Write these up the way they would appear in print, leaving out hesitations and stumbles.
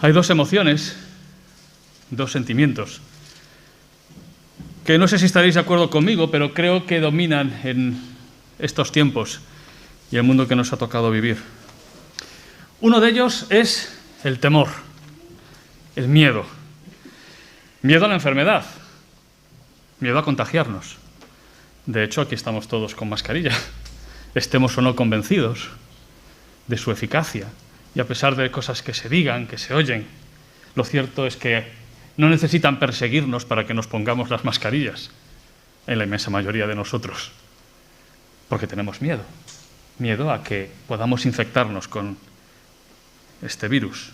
Hay dos emociones, dos sentimientos, que no sé si estaréis de acuerdo conmigo, pero creo que dominan en estos tiempos y el mundo que nos ha tocado vivir. Uno de ellos es el temor, el miedo. Miedo a la enfermedad, miedo a contagiarnos. De hecho, aquí estamos todos con mascarilla, estemos o no convencidos de su eficacia. Y a pesar de cosas que se digan, que se oyen, lo cierto es que no necesitan perseguirnos para que nos pongamos las mascarillas, en la inmensa mayoría de nosotros, porque tenemos miedo. Miedo a que podamos infectarnos con este virus.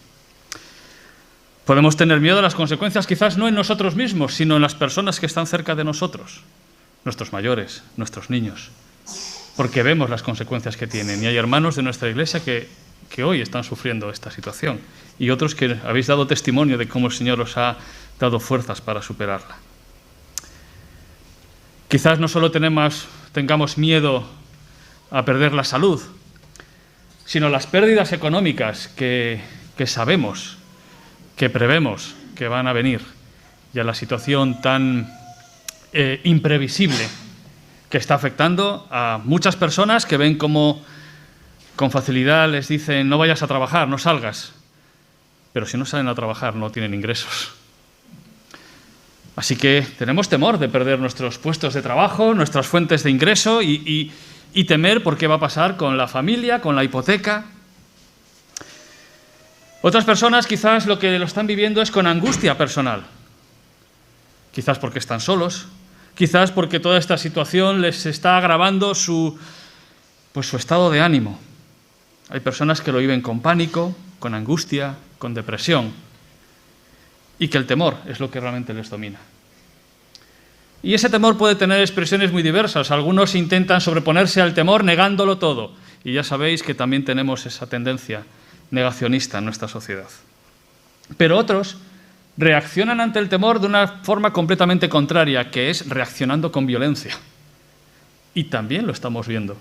Podemos tener miedo a las consecuencias, quizás no en nosotros mismos, sino en las personas que están cerca de nosotros, nuestros mayores, nuestros niños, porque vemos las consecuencias que tienen. Y hay hermanos de nuestra iglesia que hoy están sufriendo esta situación, y otros que habéis dado testimonio de cómo el Señor os ha dado fuerzas para superarla. Quizás no solo tengamos miedo a perder la salud, sino las pérdidas económicas que sabemos, que prevemos que van a venir, y a la situación tan imprevisible que está afectando a muchas personas que ven cómo con facilidad les dicen no vayas a trabajar, no salgas, pero si no salen a trabajar no tienen ingresos. Así que tenemos temor de perder nuestros puestos de trabajo, nuestras fuentes de ingreso y temer por qué va a pasar con la familia, con la hipoteca. Otras personas quizás lo que lo están viviendo es con angustia personal, quizás porque están solos, quizás porque toda esta situación les está agravando su estado de ánimo. Hay personas que lo viven con pánico, con angustia, con depresión, y que el temor es lo que realmente les domina. Y ese temor puede tener expresiones muy diversas. Algunos intentan sobreponerse al temor negándolo todo, y ya sabéis que también tenemos esa tendencia negacionista en nuestra sociedad. Pero otros reaccionan ante el temor de una forma completamente contraria, que es reaccionando con violencia. Y también lo estamos viendo,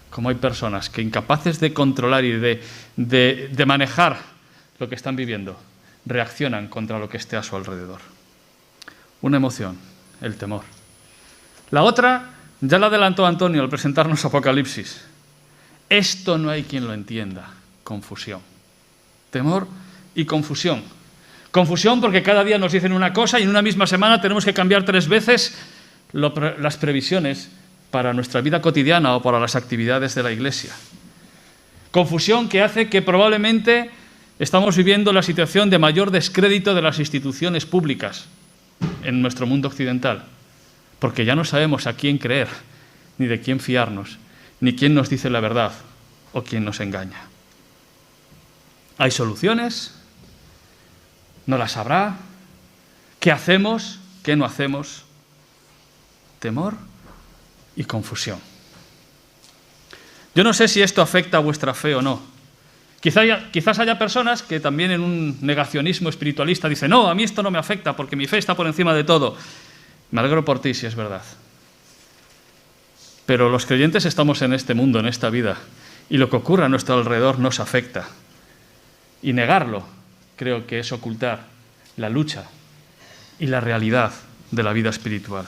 como hay personas que incapaces de controlar y de manejar lo que están viviendo, reaccionan contra lo que esté a su alrededor. Una emoción, el temor. La otra, ya la adelantó Antonio al presentarnos Apocalipsis. Esto no hay quien lo entienda, confusión. Temor y confusión. Confusión porque cada día nos dicen una cosa y en una misma semana tenemos que cambiar 3 veces las previsiones para nuestra vida cotidiana o para las actividades de la Iglesia. Confusión que hace que probablemente estamos viviendo la situación de mayor descrédito de las instituciones públicas en nuestro mundo occidental, porque ya no sabemos a quién creer, ni de quién fiarnos, ni quién nos dice la verdad o quién nos engaña. ¿Hay soluciones? ¿No las habrá? ¿Qué hacemos? ¿Qué no hacemos? Temor y confusión. Yo no sé si esto afecta a vuestra fe o no. Quizás haya personas que también en un negacionismo espiritualista dicen no, a mí esto no me afecta porque mi fe está por encima de todo. Me alegro por ti si es verdad. Pero los creyentes estamos en este mundo, en esta vida, y lo que ocurre a nuestro alrededor nos afecta. Y negarlo creo que es ocultar la lucha y la realidad de la vida espiritual.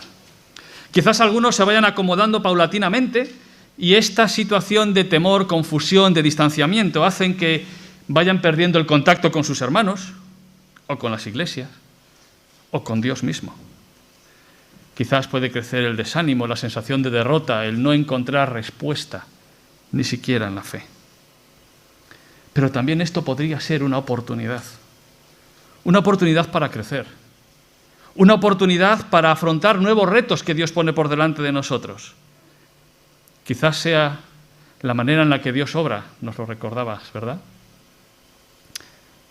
Quizás algunos se vayan acomodando paulatinamente y esta situación de temor, confusión, de distanciamiento hacen que vayan perdiendo el contacto con sus hermanos o con las iglesias o con Dios mismo. Quizás puede crecer el desánimo, la sensación de derrota, el no encontrar respuesta, ni siquiera en la fe. Pero también esto podría ser una oportunidad para crecer. Una oportunidad para afrontar nuevos retos que Dios pone por delante de nosotros. Quizás sea la manera en la que Dios obra, nos lo recordabas, ¿verdad?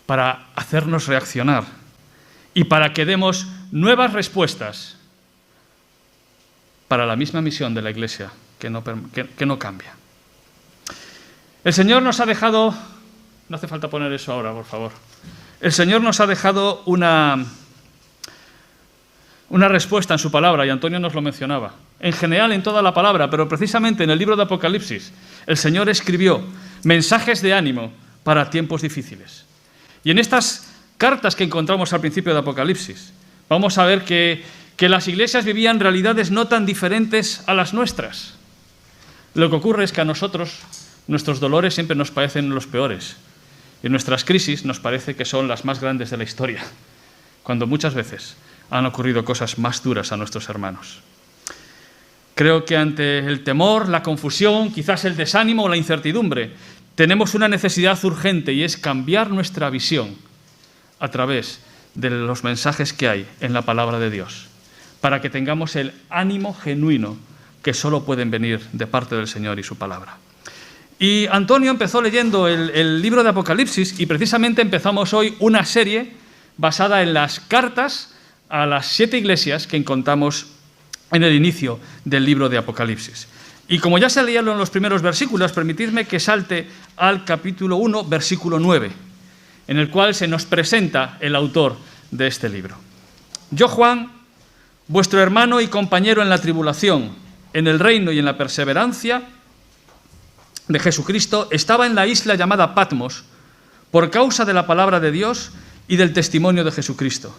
Para hacernos reaccionar y para que demos nuevas respuestas para la misma misión de la Iglesia, que no cambia. El Señor nos ha dejado, no hace falta poner eso ahora, por favor. El Señor nos ha dejado una respuesta en su palabra, y Antonio nos lo mencionaba. En general en toda la palabra, pero precisamente en el libro de Apocalipsis, el Señor escribió mensajes de ánimo para tiempos difíciles. Y en estas cartas que encontramos al principio de Apocalipsis, vamos a ver que las iglesias vivían realidades no tan diferentes a las nuestras. Lo que ocurre es que a nosotros, nuestros dolores siempre nos parecen los peores, y nuestras crisis nos parece que son las más grandes de la historia, cuando muchas veces han ocurrido cosas más duras a nuestros hermanos. Creo que ante el temor, la confusión, quizás el desánimo o la incertidumbre, tenemos una necesidad urgente, y es cambiar nuestra visión a través de los mensajes que hay en la palabra de Dios, para que tengamos el ánimo genuino que solo pueden venir de parte del Señor y su palabra. Y Antonio empezó leyendo el libro de Apocalipsis, y precisamente empezamos hoy una serie basada en las cartas a las 7 iglesias que encontramos en el inicio del libro de Apocalipsis. Y como ya se leían en los primeros versículos, permitidme que salte al capítulo 1, versículo 9, en el cual se nos presenta el autor de este libro. Yo, Juan, vuestro hermano y compañero en la tribulación, en el reino y en la perseverancia de Jesucristo, estaba en la isla llamada Patmos por causa de la palabra de Dios y del testimonio de Jesucristo.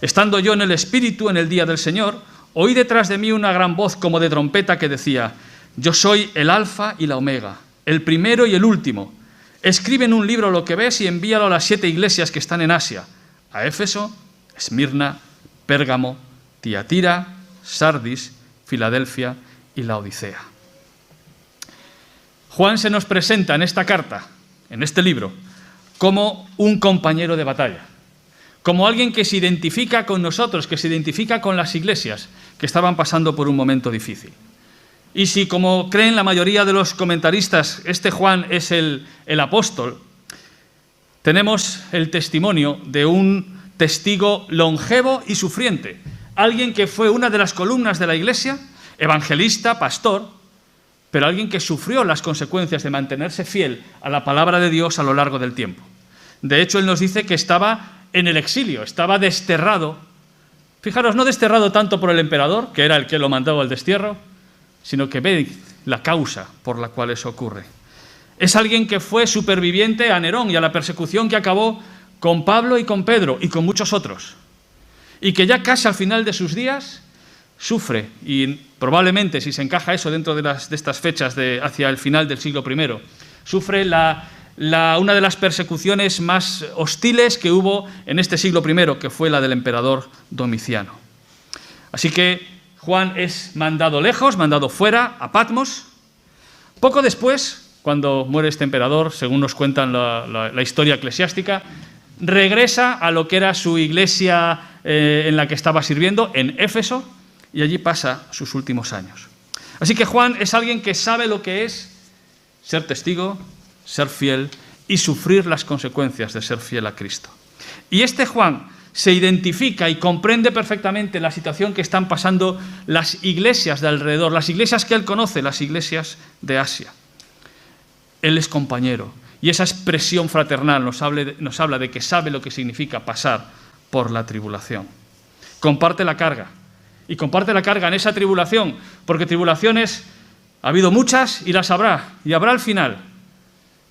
Estando yo en el Espíritu en el día del Señor, oí detrás de mí una gran voz como de trompeta que decía: yo soy el Alfa y la Omega, el primero y el último. Escribe en un libro lo que ves y envíalo a las 7 iglesias que están en Asia: a Éfeso, Esmirna, Pérgamo, Tiatira, Sardis, Filadelfia y Laodicea. Juan se nos presenta en esta carta, en este libro, como un compañero de batalla, como alguien que se identifica con nosotros, que se identifica con las iglesias que estaban pasando por un momento difícil. Y si, como creen la mayoría de los comentaristas, este Juan es el apóstol, tenemos el testimonio de un testigo longevo y sufriente, alguien que fue una de las columnas de la iglesia, evangelista, pastor, pero alguien que sufrió las consecuencias de mantenerse fiel a la palabra de Dios a lo largo del tiempo. De hecho, él nos dice que estaba en el exilio, estaba desterrado. Fijaros, no desterrado tanto por el emperador, que era el que lo mandaba al destierro, sino que ve la causa por la cual eso ocurre. Es alguien que fue superviviente a Nerón y a la persecución que acabó con Pablo y con Pedro y con muchos otros. Y que ya casi al final de sus días sufre, y probablemente si se encaja eso dentro de estas fechas hacia el final del siglo I, sufre una de las persecuciones más hostiles que hubo en este siglo I, que fue la del emperador Domiciano. Así que Juan es mandado lejos, mandado fuera, a Patmos. Poco después, cuando muere este emperador, según nos cuentan la historia eclesiástica, regresa a lo que era su iglesia en la que estaba sirviendo, en Éfeso, y allí pasa sus últimos años. Así que Juan es alguien que sabe lo que es ser testigo, ser fiel y sufrir las consecuencias de ser fiel a Cristo. Y este Juan se identifica y comprende perfectamente la situación que están pasando las iglesias de alrededor, las iglesias que él conoce, las iglesias de Asia. Él es compañero, y esa expresión fraternal nos habla de que sabe lo que significa pasar por la tribulación. Comparte la carga, y comparte la carga en esa tribulación, porque tribulaciones ha habido muchas y las habrá, y habrá al final.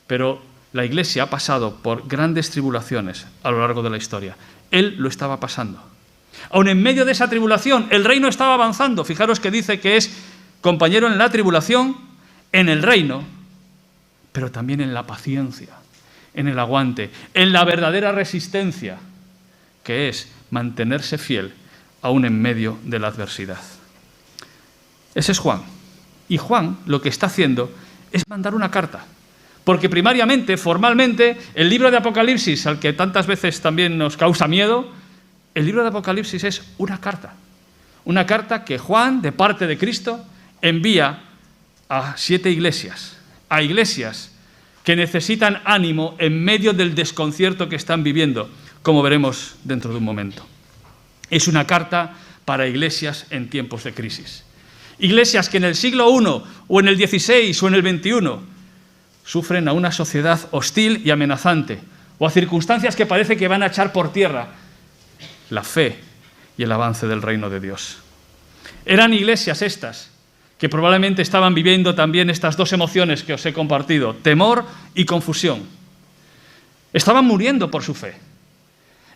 Pero la iglesia ha pasado por grandes tribulaciones a lo largo de la historia. Él lo estaba pasando. Aun en medio de esa tribulación, el reino estaba avanzando. Fijaros que dice que es compañero en la tribulación, en el reino, pero también en la paciencia, en el aguante, en la verdadera resistencia, que es mantenerse fiel aún en medio de la adversidad. Ese es Juan. Y Juan lo que está haciendo es mandar una carta. Porque primariamente, formalmente, el libro de Apocalipsis, al que tantas veces también nos causa miedo, el libro de Apocalipsis es una carta. Una carta que Juan, de parte de Cristo, envía a 7 iglesias. A iglesias que necesitan ánimo en medio del desconcierto que están viviendo, como veremos dentro de un momento. Es una carta para iglesias en tiempos de crisis. Iglesias que en el siglo I, o en el XVI, o en el XXI, sufren a una sociedad hostil y amenazante, o a circunstancias que parece que van a echar por tierra la fe y el avance del reino de Dios. Eran iglesias estas que probablemente estaban viviendo también estas dos emociones que os he compartido, temor y confusión. Estaban muriendo por su fe.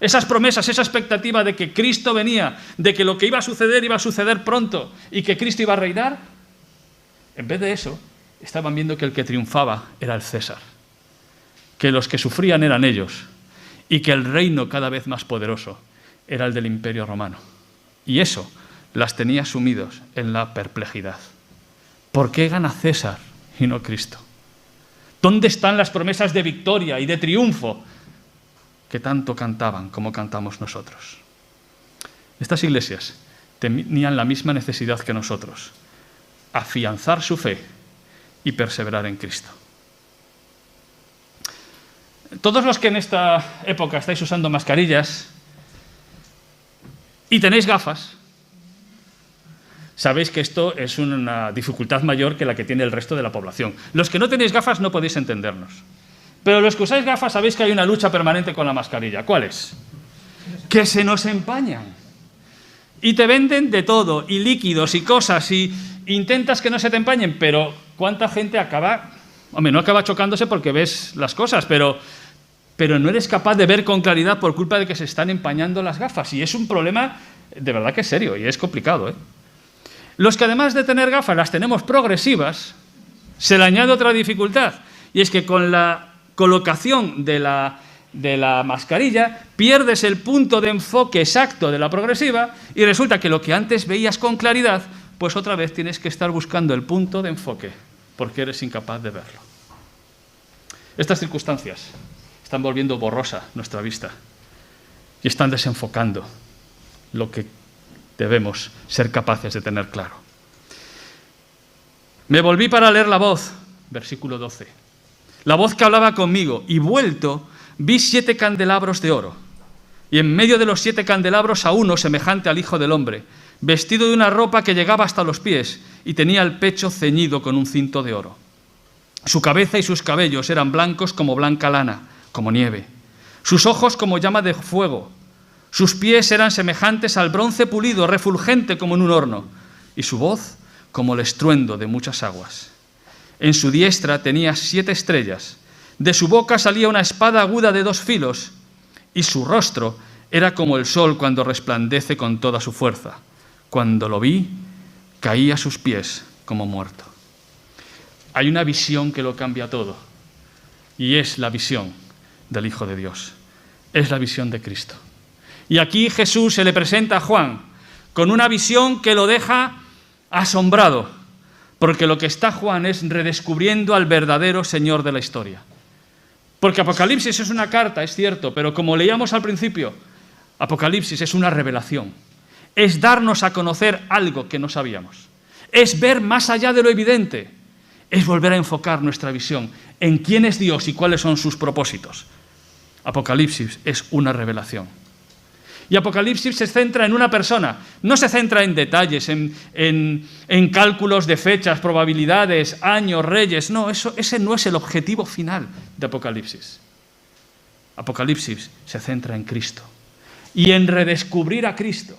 esas promesas, esa expectativa de que Cristo venía, de que lo que iba a suceder pronto y que Cristo iba a reinar, en vez de eso, estaban viendo que el que triunfaba era el César, que los que sufrían eran ellos y que el reino cada vez más poderoso era el del Imperio Romano. Y eso las tenía sumidos en la perplejidad. ¿Por qué gana César y no Cristo? ¿Dónde están las promesas de victoria y de triunfo que tanto cantaban como cantamos nosotros? Estas iglesias tenían la misma necesidad que nosotros: afianzar su fe y perseverar en Cristo. Todos los que en esta época estáis usando mascarillas y tenéis gafas, sabéis que esto es una dificultad mayor que la que tiene el resto de la población. Los que no tenéis gafas no podéis entendernos. Pero los que usáis gafas sabéis que hay una lucha permanente con la mascarilla. ¿Cuál es? Que se nos empañan. Y te venden de todo, y líquidos, y cosas, y intentas que no se te empañen, pero ¿cuánta gente acaba? Hombre, no acaba chocándose porque ves las cosas, pero no eres capaz de ver con claridad por culpa de que se están empañando las gafas. Y es un problema de verdad que es serio y es complicado, ¿eh? Los que además de tener gafas las tenemos progresivas, se le añade otra dificultad, y es que con la colocación de la mascarilla pierdes el punto de enfoque exacto de la progresiva y resulta que lo que antes veías con claridad, pues otra vez tienes que estar buscando el punto de enfoque porque eres incapaz de verlo. Estas circunstancias están volviendo borrosa nuestra vista y están desenfocando lo que debemos ser capaces de tener claro. Me volví para leer la voz, versículo 12. La voz que hablaba conmigo, y vuelto, vi 7 candelabros de oro, y en medio de los 7 candelabros a uno semejante al Hijo del Hombre, vestido de una ropa que llegaba hasta los pies, y tenía el pecho ceñido con un cinto de oro. Su cabeza y sus cabellos eran blancos como blanca lana, como nieve. Sus ojos como llama de fuego. Sus pies eran semejantes al bronce pulido, refulgente como en un horno, y su voz como el estruendo de muchas aguas. En su diestra tenía 7 estrellas, de su boca salía una espada aguda de 2 filos, y su rostro era como el sol cuando resplandece con toda su fuerza. Cuando lo vi, caí a sus pies como muerto. Hay una visión que lo cambia todo, y es la visión del Hijo de Dios, es la visión de Cristo. Y aquí Jesús se le presenta a Juan con una visión que lo deja asombrado, porque lo que está Juan es redescubriendo al verdadero Señor de la historia. Porque Apocalipsis es una carta, es cierto, pero como leíamos al principio, Apocalipsis es una revelación, es darnos a conocer algo que no sabíamos, es ver más allá de lo evidente, es volver a enfocar nuestra visión en quién es Dios y cuáles son sus propósitos. Apocalipsis es una revelación. Y Apocalipsis se centra en una persona, no se centra en detalles, en cálculos de fechas, probabilidades, años, reyes. No, ese no es el objetivo final de Apocalipsis. Apocalipsis se centra en Cristo y en redescubrir a Cristo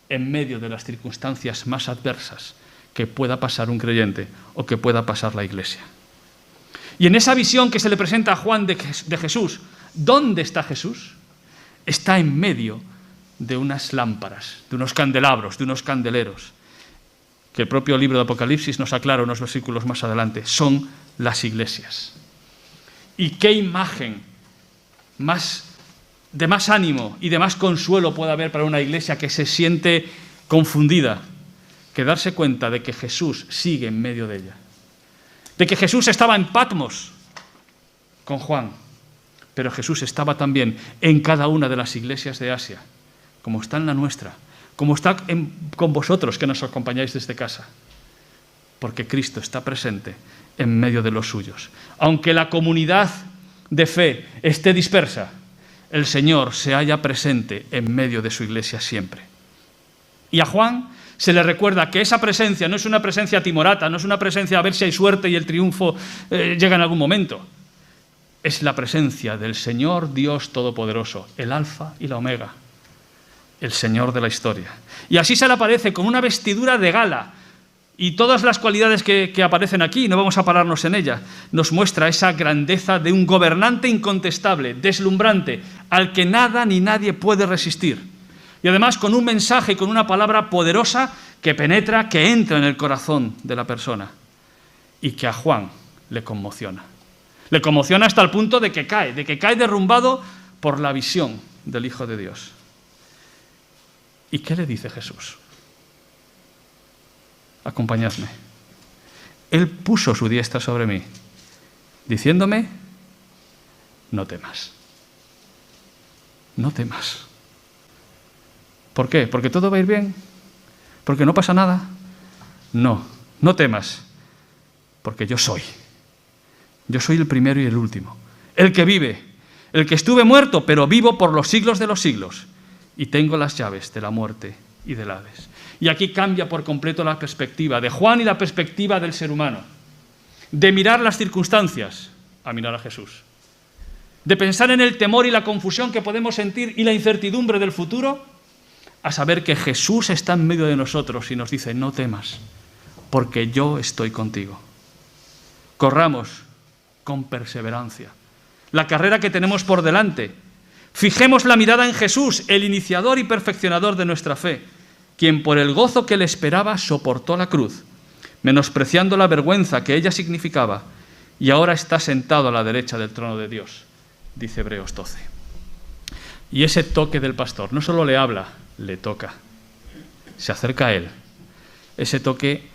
en medio de las circunstancias más adversas que pueda pasar un creyente o que pueda pasar la Iglesia. Y en esa visión que se le presenta a Juan de Jesús, ¿dónde está Jesús? Está en medio de unas lámparas, de unos candelabros, de unos candeleros, que el propio libro de Apocalipsis nos aclara unos versículos más adelante. Son las iglesias. ¿Y qué imagen de más ánimo y de más consuelo puede haber para una iglesia que se siente confundida que darse cuenta de que Jesús sigue en medio de ella? De que Jesús estaba en Patmos con Juan, pero Jesús estaba también en cada una de las iglesias de Asia, como está en la nuestra, como está con vosotros que nos acompañáis desde casa, porque Cristo está presente en medio de los suyos. Aunque la comunidad de fe esté dispersa, el Señor se halla presente en medio de su iglesia siempre. Y a Juan se le recuerda que esa presencia no es una presencia timorata, no es una presencia a ver si hay suerte y el triunfo llega en algún momento. Es la presencia del Señor Dios Todopoderoso, el Alfa y la Omega, el Señor de la historia. Y así se le aparece con una vestidura de gala, y todas las cualidades que aparecen aquí, no vamos a pararnos en ellas, nos muestra esa grandeza de un gobernante incontestable, deslumbrante, al que nada ni nadie puede resistir. Y además con un mensaje, con una palabra poderosa que penetra, que entra en el corazón de la persona y que a Juan le conmociona. Le conmociona hasta el punto de que cae derrumbado por la visión del Hijo de Dios. ¿Y qué le dice Jesús? Acompañadme. Él puso su diestra sobre mí, diciéndome, no temas. No temas. ¿Por qué? ¿Porque todo va a ir bien? ¿Porque no pasa nada? No, no temas, porque yo soy. Yo soy el primero y el último, el que vive, el que estuve muerto, pero vivo por los siglos de los siglos, y tengo las llaves de la muerte y del Hades. Y aquí cambia por completo la perspectiva de Juan y la perspectiva del ser humano. De mirar las circunstancias a mirar a Jesús. De pensar en el temor y la confusión que podemos sentir y la incertidumbre del futuro, a saber que Jesús está en medio de nosotros y nos dice, no temas, porque yo estoy contigo. Corramos con perseverancia la carrera que tenemos por delante. Fijemos la mirada en Jesús, el iniciador y perfeccionador de nuestra fe, quien por el gozo que le esperaba soportó la cruz, menospreciando la vergüenza que ella significaba, y ahora está sentado a la derecha del trono de Dios, dice Hebreos 12. Y ese toque del pastor no solo le habla, le toca, se acerca a él. Ese toque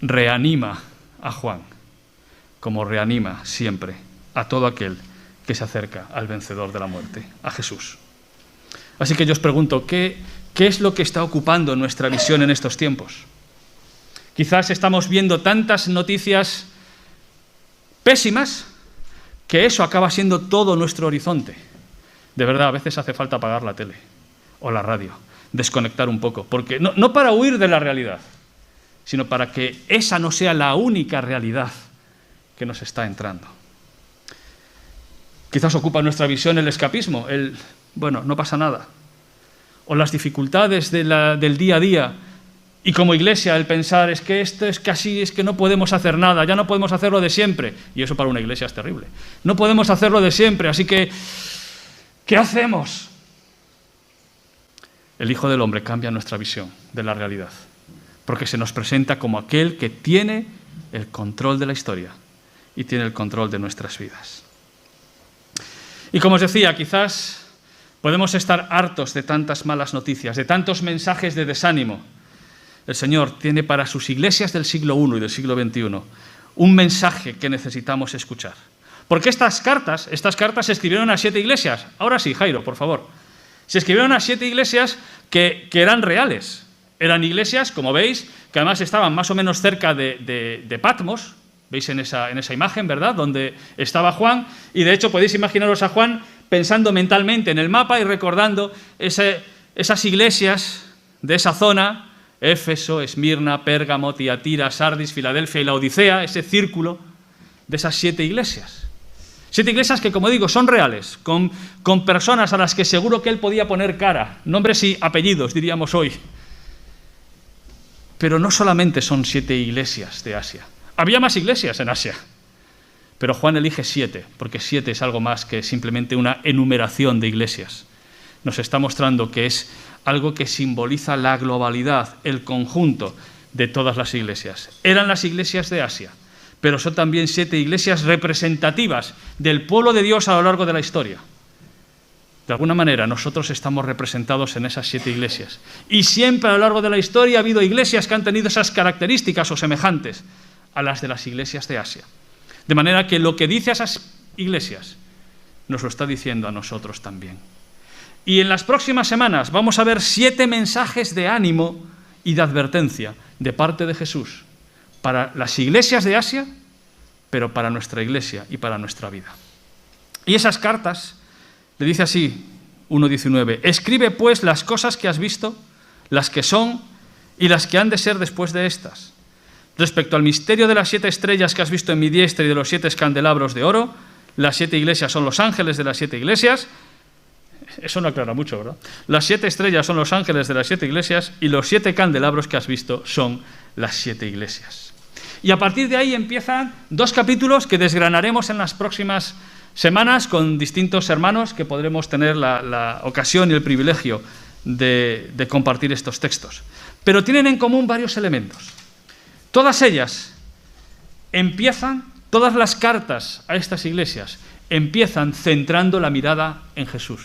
reanima a Juan, como reanima siempre a todo aquel que se acerca al vencedor de la muerte, a Jesús. Así que yo os pregunto, ¿qué es lo que está ocupando nuestra visión en estos tiempos? Quizás estamos viendo tantas noticias pésimas que eso acaba siendo todo nuestro horizonte. De verdad, a veces hace falta apagar la tele o la radio, desconectar un poco, porque no para huir de la realidad, sino para que esa no sea la única realidad que nos está entrando. Quizás ocupa nuestra visión el escapismo, bueno, no pasa nada. O las dificultades del día a día. Y como iglesia el pensar, es que esto es casi, es que no podemos hacer nada, ya no podemos hacerlo de siempre. Y eso para una iglesia es terrible. No podemos hacerlo de siempre, así que, ¿qué hacemos? El Hijo del Hombre cambia nuestra visión de la realidad, porque se nos presenta como aquel que tiene el control de la historia y tiene el control de nuestras vidas. Y como os decía, quizás podemos estar hartos de tantas malas noticias, de tantos mensajes de desánimo. El Señor tiene para sus iglesias del siglo I y del siglo XXI un mensaje que necesitamos escuchar. Porque estas cartas se escribieron a 7 iglesias. Ahora sí, Jairo, por favor. Se escribieron a 7 iglesias que eran reales. Eran iglesias, como veis, que además estaban más o menos cerca de Patmos. Veis en esa imagen, ¿verdad?, donde estaba Juan. Y de hecho podéis imaginaros a Juan pensando mentalmente en el mapa y recordando esas iglesias de esa zona, Éfeso, Esmirna, Pérgamo, Tiatira, Sardis, Filadelfia y la Odisea, ese círculo de esas 7 iglesias. 7 iglesias que, como digo, son reales, con personas a las que seguro que él podía poner cara, nombres y apellidos, diríamos hoy. Pero no solamente son 7 iglesias de Asia. Había más iglesias en Asia, pero Juan elige 7, porque 7 es algo más que simplemente una enumeración de iglesias. Nos está mostrando que es algo que simboliza la globalidad, el conjunto de todas las iglesias. Eran las iglesias de Asia, pero son también 7 iglesias representativas del pueblo de Dios a lo largo de la historia. De alguna manera, nosotros estamos representados en esas 7 iglesias. Y siempre a lo largo de la historia ha habido iglesias que han tenido esas características o semejantes a las de las iglesias de Asia. De manera que lo que dice a esas iglesias nos lo está diciendo a nosotros también. Y en las próximas semanas vamos a ver 7 mensajes de ánimo y de advertencia de parte de Jesús para las iglesias de Asia, pero para nuestra iglesia y para nuestra vida. Y esas cartas, le dice así, 1:19, escribe pues las cosas que has visto, las que son y las que han de ser después de estas. Respecto al misterio de las 7 estrellas que has visto en mi diestra y de los 7 candelabros de oro, las 7 iglesias son los ángeles de las 7 iglesias. Eso no aclara mucho, ¿verdad? Las 7 estrellas son los ángeles de las 7 iglesias y los 7 candelabros que has visto son las 7 iglesias. Y a partir de ahí empiezan 2 capítulos que desgranaremos en las próximas semanas con distintos hermanos que podremos tener la ocasión y el privilegio de compartir estos textos. Pero tienen en común varios elementos. Todas ellas empiezan, todas las cartas a estas iglesias empiezan centrando la mirada en Jesús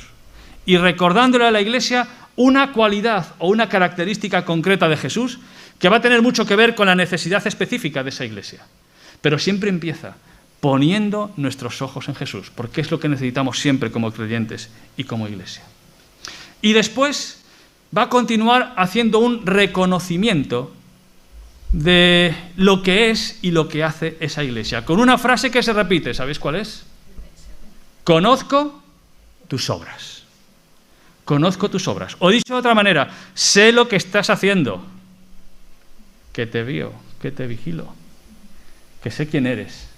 y recordándole a la iglesia una cualidad o una característica concreta de Jesús que va a tener mucho que ver con la necesidad específica de esa iglesia. Pero siempre empieza poniendo nuestros ojos en Jesús, porque es lo que necesitamos siempre como creyentes y como iglesia. Y después va a continuar haciendo un reconocimiento de lo que es y lo que hace esa iglesia, con una frase que se repite, ¿sabéis cuál es? Conozco tus obras. Conozco tus obras. O dicho de otra manera, sé lo que estás haciendo, que te veo, que te vigilo, que sé quién eres,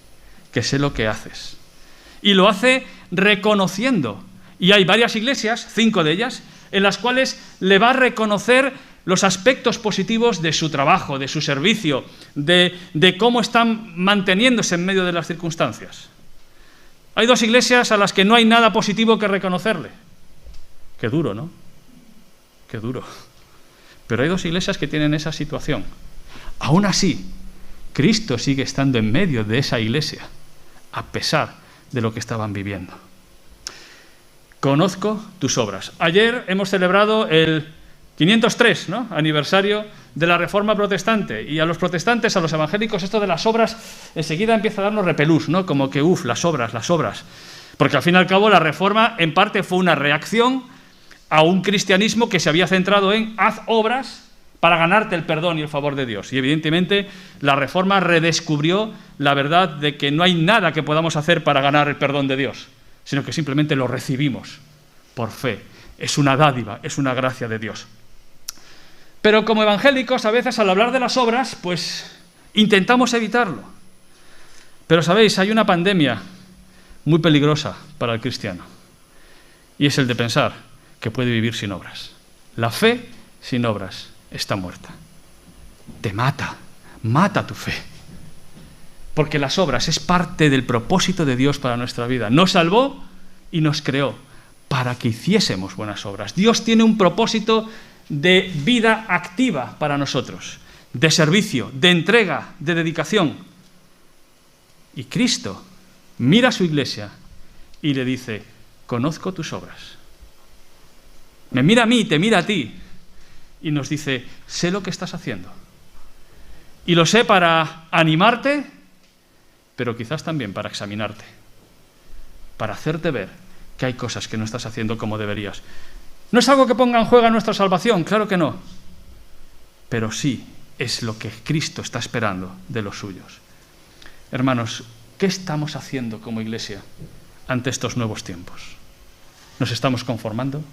que sé lo que haces. Y lo hace reconociendo. Y hay varias iglesias, 5 de ellas, en las cuales le va a reconocer los aspectos positivos de su trabajo, de su servicio, de cómo están manteniéndose en medio de las circunstancias. Hay 2 iglesias a las que no hay nada positivo que reconocerle. Qué duro, ¿no? Qué duro. Pero hay 2 iglesias que tienen esa situación. Aún así, Cristo sigue estando en medio de esa iglesia, a pesar de lo que estaban viviendo. Conozco tus obras. Ayer hemos celebrado el 503, ¿no?, aniversario de la Reforma Protestante, y a los protestantes, a los evangélicos, esto de las obras enseguida empieza a darnos repelús, ¿no? Como que, las obras. Porque al fin y al cabo la Reforma en parte fue una reacción a un cristianismo que se había centrado en haz obras para ganarte el perdón y el favor de Dios. Y evidentemente la Reforma redescubrió la verdad de que no hay nada que podamos hacer para ganar el perdón de Dios, sino que simplemente lo recibimos por fe. Es una dádiva, es una gracia de Dios. Pero como evangélicos, a veces al hablar de las obras, pues intentamos evitarlo. Pero sabéis, hay una pandemia muy peligrosa para el cristiano, y es el de pensar que puede vivir sin obras. La fe sin obras está muerta. Te mata tu fe. Porque las obras es parte del propósito de Dios para nuestra vida. Nos salvó y nos creó para que hiciésemos buenas obras. Dios tiene un propósito de vida activa para nosotros, de servicio, de entrega, de dedicación. Y Cristo mira a su iglesia y le dice, conozco tus obras. Me mira a mí, te mira a ti, y nos dice, sé lo que estás haciendo. Y lo sé para animarte, pero quizás también para examinarte, para hacerte ver que hay cosas que no estás haciendo como deberías. ¿No es algo que ponga en juego nuestra salvación? Claro que no. Pero sí es lo que Cristo está esperando de los suyos. Hermanos, ¿qué estamos haciendo como iglesia ante estos nuevos tiempos? ¿Nos estamos conformando?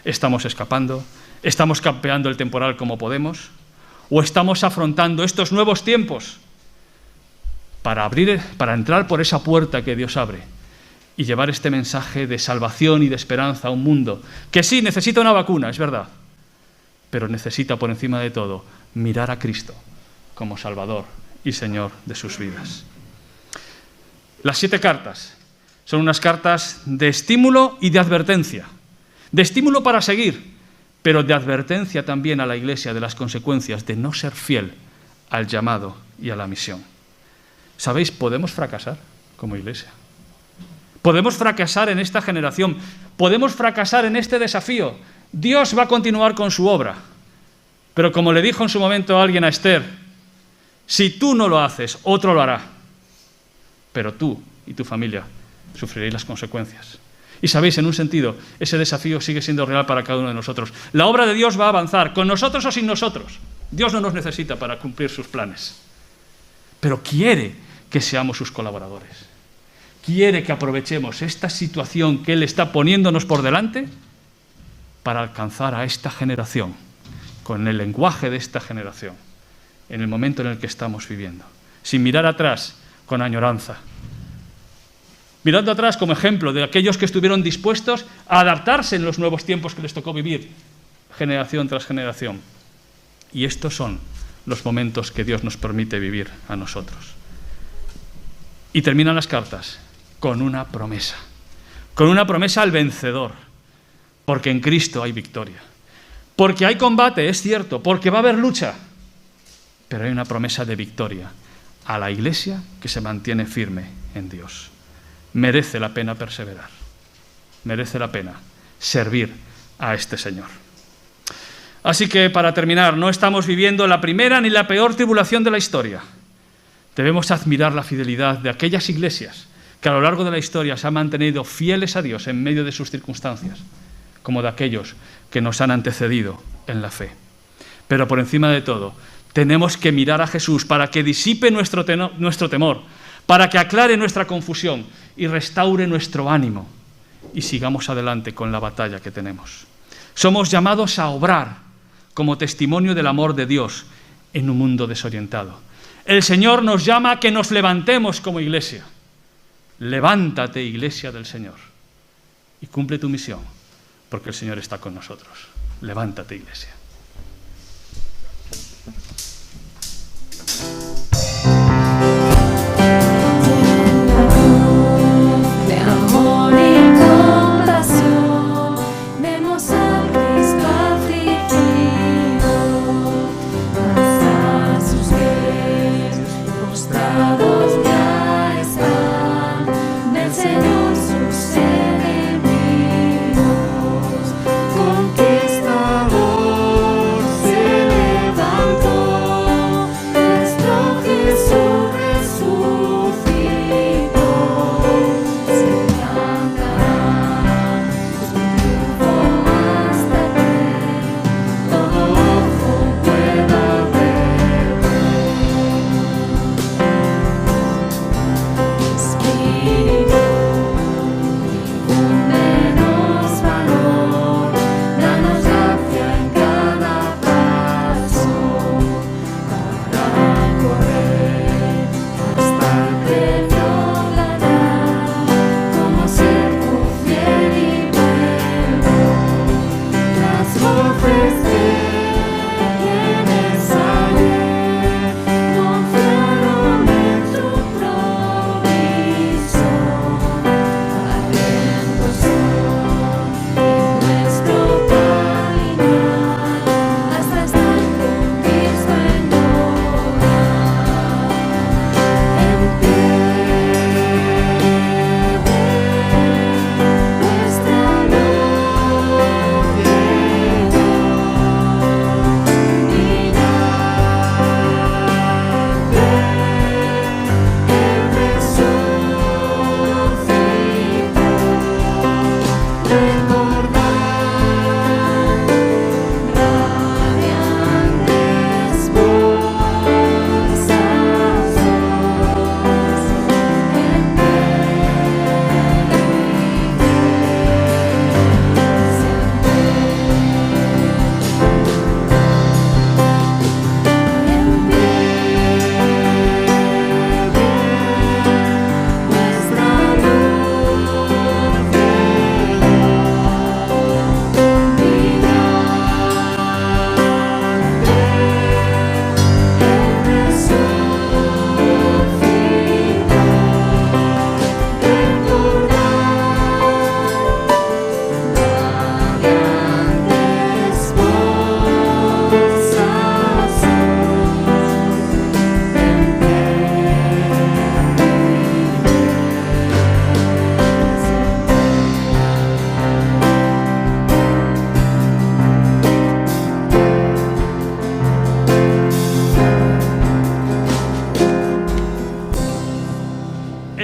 ¿Estamos escapando? ¿Estamos campeando el temporal como podemos? ¿O estamos afrontando estos nuevos tiempos para entrar por esa puerta que Dios abre y llevar este mensaje de salvación y de esperanza a un mundo que sí necesita una vacuna, es verdad, pero necesita por encima de todo mirar a Cristo como Salvador y Señor de sus vidas? Las 7 cartas son unas cartas de estímulo y de advertencia. De estímulo para seguir, pero de advertencia también a la iglesia de las consecuencias de no ser fiel al llamado y a la misión. ¿Sabéis? Podemos fracasar como iglesia. Podemos fracasar en esta generación. Podemos fracasar en este desafío. Dios va a continuar con su obra. Pero como le dijo en su momento alguien a Esther, si tú no lo haces, otro lo hará. Pero tú y tu familia sufriréis las consecuencias. Y sabéis, en un sentido, ese desafío sigue siendo real para cada uno de nosotros. La obra de Dios va a avanzar, con nosotros o sin nosotros. Dios no nos necesita para cumplir sus planes, pero quiere que seamos sus colaboradores. Quiere que aprovechemos esta situación que Él está poniéndonos por delante para alcanzar a esta generación, con el lenguaje de esta generación, en el momento en el que estamos viviendo, sin mirar atrás con añoranza, Mirando atrás como ejemplo de aquellos que estuvieron dispuestos a adaptarse en los nuevos tiempos que les tocó vivir, generación tras generación. Y estos son los momentos que Dios nos permite vivir a nosotros. Y terminan las cartas con una promesa al vencedor, porque en Cristo hay victoria. Porque hay combate, es cierto, porque va a haber lucha, pero hay una promesa de victoria a la Iglesia que se mantiene firme en Dios. Merece la pena perseverar, merece la pena servir a este Señor. Así que, para terminar, no estamos viviendo la primera ni la peor tribulación de la historia. Debemos admirar la fidelidad de aquellas iglesias que a lo largo de la historia se han mantenido fieles a Dios en medio de sus circunstancias, como de aquellos que nos han antecedido en la fe. Pero por encima de todo, tenemos que mirar a Jesús para que disipe nuestro temor, para que aclare nuestra confusión y restaure nuestro ánimo y sigamos adelante con la batalla que tenemos. Somos llamados a obrar como testimonio del amor de Dios en un mundo desorientado. El Señor nos llama a que nos levantemos como iglesia. Levántate, iglesia del Señor, y cumple tu misión, porque el Señor está con nosotros. Levántate, iglesia.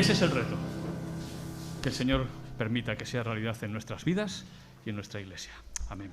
Ese es el reto. Que el Señor permita que sea realidad en nuestras vidas y en nuestra iglesia. Amén.